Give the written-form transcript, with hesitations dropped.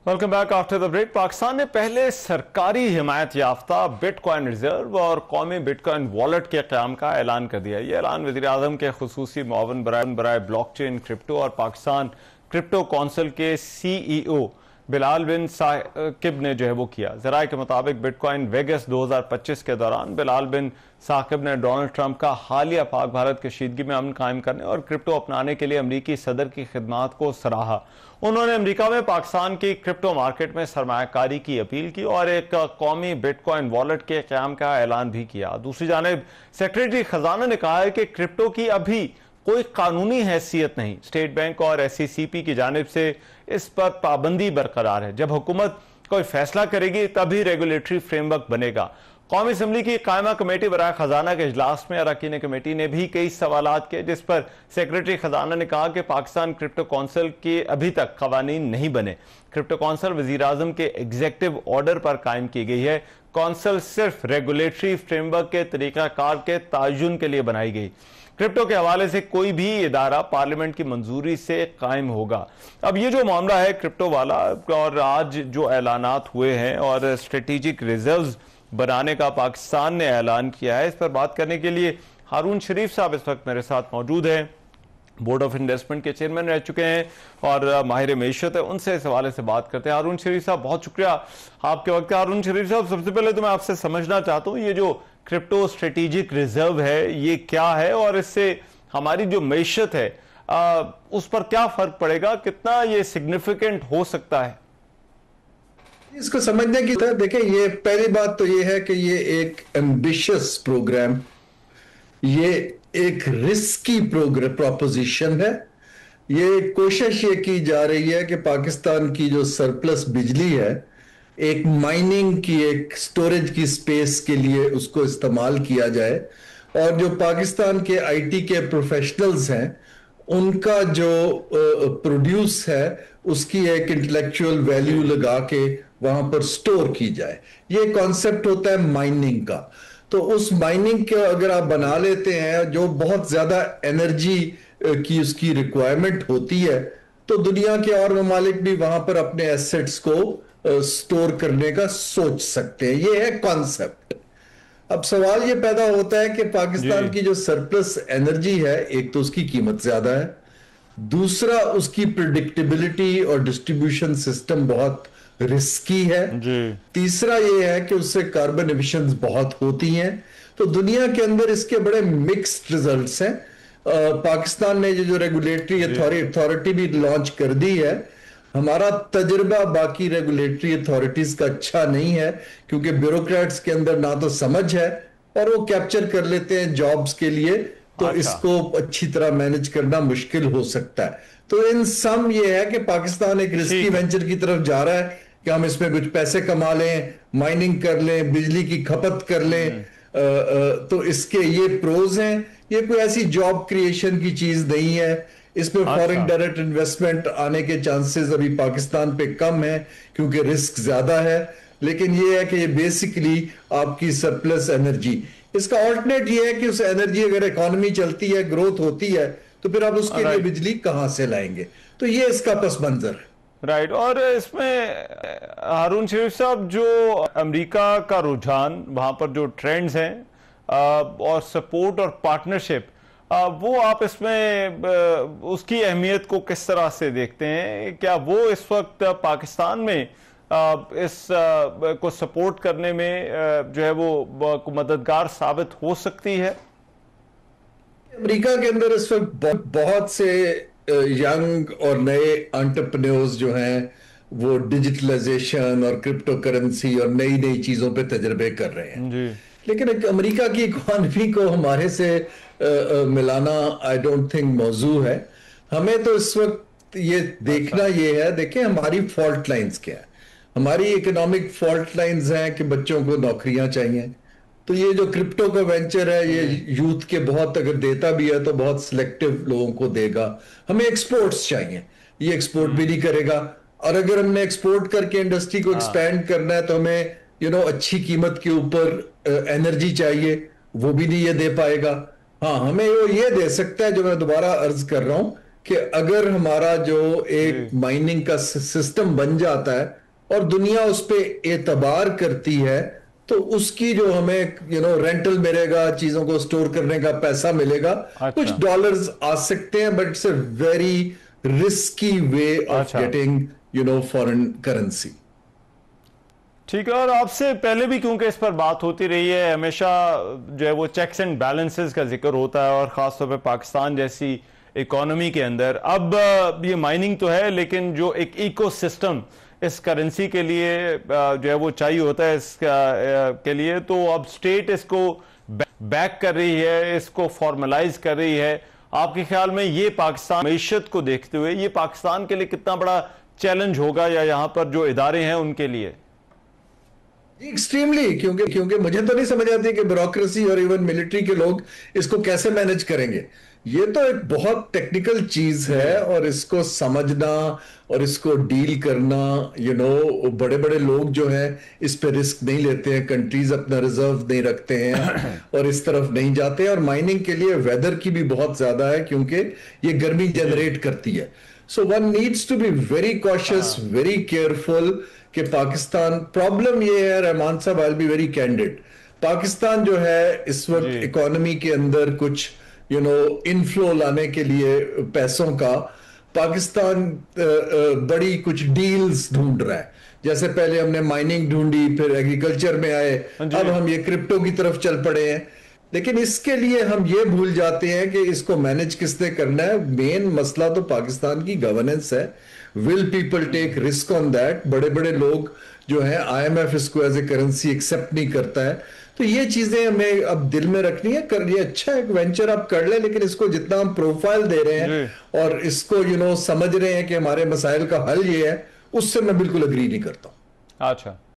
Welcome back after the break. Pakistan ने पहले सरकारी हिमायत याफ्ता बिटकॉइन रिजर्व और कौमी बिटकॉइन वॉलेट के क़याम का ऐलान कर दिया। ये ऐलान वज़ीर आज़म के खुसूसी मुआवन बराए ब्लॉकचेन क्रिप्टो और पाकिस्तान क्रिप्टो काउंसिल के CEO बिलाल बिन साकिब ने जो है वो किया। ज़राए के मुताबिक बिटकॉइन वेगस 2025 के दौरान बिलाल बिन साकिब ने डोनाल्ड ट्रंप का हालिया पाक भारत कशीदगी में अमन कायम करने और क्रिप्टो अपनाने के लिए अमरीकी सदर की खिदमात को सराहा। उन्होंने अमरीका में पाकिस्तान की क्रिप्टो मार्केट में सरमायाकारी की अपील की और एक कौमी बिटकॉइन वॉलेट के क़याम का ऐलान भी किया। दूसरी जानिब सेक्रेटरी खजाना ने कहा है कि क्रिप्टो की अभी कोई कानूनी हैसियत नहीं। स्टेट बैंक और SECP की जानिब से इस पर पाबंदी बरकरार है। जब हुकूमत कोई फैसला करेगी तभी रेगुलेटरी फ्रेमवर्क बनेगा। कौमी असम्बली की कायमा कमेटी बराए खजाना के इजलास में अरकान कमेटी ने भी कई सवालात किए, जिस पर सेक्रेटरी खजाना ने कहा कि पाकिस्तान क्रिप्टो काउंसिल के अभी तक कवानीन नहीं बने। क्रिप्टो काउंसिल वजीर आजम के एग्जेक्टिव ऑर्डर पर कायम की गई है। काउंसिल सिर्फ रेगुलेटरी फ्रेमवर्क के तरीकाकार के तयन के लिए बनाई गई। क्रिप्टो के हवाले से कोई भी इदारा पार्लियामेंट की मंजूरी से कायम होगा। अब ये जो मामला है क्रिप्टो वाला, और आज जो ऐलानात हुए हैं और स्ट्रेटेजिक रिजर्व्स बनाने का पाकिस्तान ने ऐलान किया है, इस पर बात करने के लिए हारून शरीफ साहब इस वक्त मेरे साथ मौजूद हैं। बोर्ड ऑफ इन्वेस्टमेंट के चेयरमैन रह चुके हैं और माहिर मेशत है, उनसे इस हवाले से बात करते हैं। हारून शरीफ साहब, बहुत शुक्रिया आपके वक्त। हारून शरीफ साहब, सबसे पहले तो मैं आपसे समझना चाहता हूँ ये जो क्रिप्टो स्ट्रेटेजिक रिजर्व है ये क्या है और इससे हमारी जो मैशत है उस पर क्या फर्क पड़ेगा, कितना ये सिग्निफिकेंट हो सकता है? इसको समझने की तरह देखिए, ये पहली बात तो ये है कि ये एक एम्बिशियस प्रोग्राम, ये एक रिस्की प्रोपोजिशन है। ये कोशिश ये की जा रही है कि पाकिस्तान की जो सरप्लस बिजली है एक माइनिंग की, एक स्टोरेज की स्पेस के लिए उसको इस्तेमाल किया जाए और जो पाकिस्तान के IT के प्रोफेशनल्स हैं उनका जो प्रोड्यूस है उसकी एक इंटेलेक्चुअल वैल्यू लगा के वहां पर स्टोर की जाए। ये कॉन्सेप्ट होता है माइनिंग का। तो उस माइनिंग के अगर आप बना लेते हैं जो बहुत ज्यादा एनर्जी की उसकी रिक्वायरमेंट होती है, तो दुनिया के और ममालिक भी वहां पर अपने एसेट्स को स्टोर करने का सोच सकते हैं। ये है कॉन्सेप्ट। अब सवाल ये पैदा होता है कि पाकिस्तान की जो सरप्लस एनर्जी है, एक तो उसकी कीमत ज्यादा है, दूसरा उसकी प्रिडिक्टेबिलिटी और डिस्ट्रीब्यूशन सिस्टम बहुत रिस्की है, तीसरा ये है कि उससे कार्बन एमिशंस बहुत होती हैं। तो दुनिया के अंदर इसके बड़े मिक्स्ड रिजल्ट्स हैं। पाकिस्तान ने जो रेगुलेटरी अथॉरिटी भी लॉन्च कर दी है। हमारा तजुर्बा बाकी रेगुलेटरी अथॉरिटीज का अच्छा नहीं है क्योंकि ब्यूरोक्रेट्स के अंदर ना तो समझ है और वो कैप्चर कर लेते हैं जॉब्स के लिए, तो इसको अच्छी तरह मैनेज करना मुश्किल हो सकता है। तो इन सम ये है कि पाकिस्तान एक रिस्की वेंचर की तरफ जा रहा है कि हम इसमें कुछ पैसे कमा लें, माइनिंग कर लें, बिजली की खपत कर लें। तो इसके ये प्रोज हैं। ये कोई ऐसी जॉब क्रिएशन की चीज नहीं है। इसमें फॉरेन डायरेक्ट इन्वेस्टमेंट आने के चांसेस अभी पाकिस्तान पे कम है क्योंकि रिस्क ज्यादा है। लेकिन ये है कि ये बेसिकली आपकी सरप्लस एनर्जी, इसका ऑल्टरनेट ये है कि उस एनर्जी, अगर इकोनॉमी चलती है, ग्रोथ होती है, तो फिर आप उसके लिए बिजली कहां से लाएंगे? तो ये इसका पस मंजर है। राइट। और इसमें हारून शरीफ साहब, जो अमेरिका का रुझान, वहां पर जो ट्रेंड्स हैं और सपोर्ट और पार्टनरशिप, वो आप इसमें उसकी अहमियत को किस तरह से देखते हैं? क्या वो इस वक्त पाकिस्तान में इस को सपोर्ट करने में जो है वो मददगार साबित हो सकती है? अमेरिका के अंदर इस वक्त बहुत से यंग और नए एंटरप्रेन्योर्स जो हैं वो डिजिटलाइजेशन और क्रिप्टो करेंसी और नई नई चीजों पे तजर्बे कर रहे हैं जी। लेकिन अमेरिका की इकोनॉमी को हमारे से मिलाना आई डोंट थिंक मौजू है। हमें तो इस वक्त ये देखना ये है, देखें हमारी फॉल्ट लाइंस क्या है। हमारी इकोनॉमिक फॉल्ट लाइंस हैं कि बच्चों को नौकरियां चाहिए। तो ये जो क्रिप्टो का वेंचर है ये यूथ के बहुत, अगर देता भी है तो बहुत सिलेक्टिव लोगों को देगा। हमें एक्सपोर्ट्स चाहिए, ये एक्सपोर्ट भी नहीं करेगा। और अगर हमने एक्सपोर्ट करके इंडस्ट्री को एक्सपैंड करना है तो हमें अच्छी कीमत के ऊपर एनर्जी चाहिए, वो भी नहीं ये दे पाएगा। हाँ, हमें वो ये दे सकता है, जो मैं दोबारा अर्ज कर रहा हूं कि अगर हमारा जो एक माइनिंग का सिस्टम बन जाता है और दुनिया उस पर एतबार करती है, तो उसकी जो हमें रेंटल मिलेगा, चीजों को स्टोर करने का पैसा मिलेगा, कुछ अच्छा। डॉलर्स आ सकते हैं, but it's a very risky way of अच्छा। Getting foreign currency. ठीक है, और आपसे पहले भी क्योंकि इस पर बात होती रही है, हमेशा जो है वो चेक्स एंड बैलेंसेस का जिक्र होता है, और खासतौर पे पाकिस्तान जैसी इकोनॉमी के अंदर अब ये माइनिंग तो है, लेकिन जो एक इकोसिस्टम इस करेंसी के लिए जो है वो चाहिए होता है इसका के लिए, तो अब स्टेट इसको बैक कर रही है, इसको फॉर्मलाइज कर रही है। आपके ख्याल में ये पाकिस्तान मईशत को देखते हुए ये पाकिस्तान के लिए कितना बड़ा चैलेंज होगा, या यहां पर जो इदारे हैं उनके लिए? एक्सट्रीमली, क्योंकि मुझे तो नहीं समझ आती कि ब्यूरोक्रेसी और इवन मिलिट्री के लोग इसको कैसे मैनेज करेंगे। ये तो एक बहुत टेक्निकल चीज है, और इसको समझना और इसको डील करना, बड़े बड़े लोग जो हैं इस पे रिस्क नहीं लेते हैं, कंट्रीज अपना रिजर्व नहीं रखते हैं और इस तरफ नहीं जाते हैं। और माइनिंग के लिए वेदर की भी बहुत ज्यादा है, क्योंकि ये गर्मी जनरेट करती है। So one needs to be very cautious, very careful कि पाकिस्तान, प्रॉब्लम ये है रहमान साहब, I will be very candid, Pakistan जो है इस वक्त इकोनॉमी के अंदर कुछ इनफ्लो लाने के लिए पैसों का, पाकिस्तान बड़ी कुछ डील्स ढूंढ रहा है। जैसे पहले हमने माइनिंग ढूंढी, फिर एग्रीकल्चर में आए, अब हम ये क्रिप्टो की तरफ चल पड़े हैं। लेकिन इसके लिए हम ये भूल जाते हैं कि इसको मैनेज किसने करना है। मेन मसला तो पाकिस्तान की गवर्नेंस है। Will people take risk on that? बड़े बड़े लोग जो है, IMF इसको एज ए करेंसी एक्सेप्ट नहीं करता है। तो ये चीजें हमें अब दिल में रखनी है। कर ये अच्छा एक वेंचर आप कर ले, लेकिन इसको जितना हम प्रोफाइल दे रहे हैं और इसको समझ रहे हैं कि हमारे मसाइल का हल ये है, उससे मैं बिल्कुल अग्री नहीं करता हूं। अच्छा।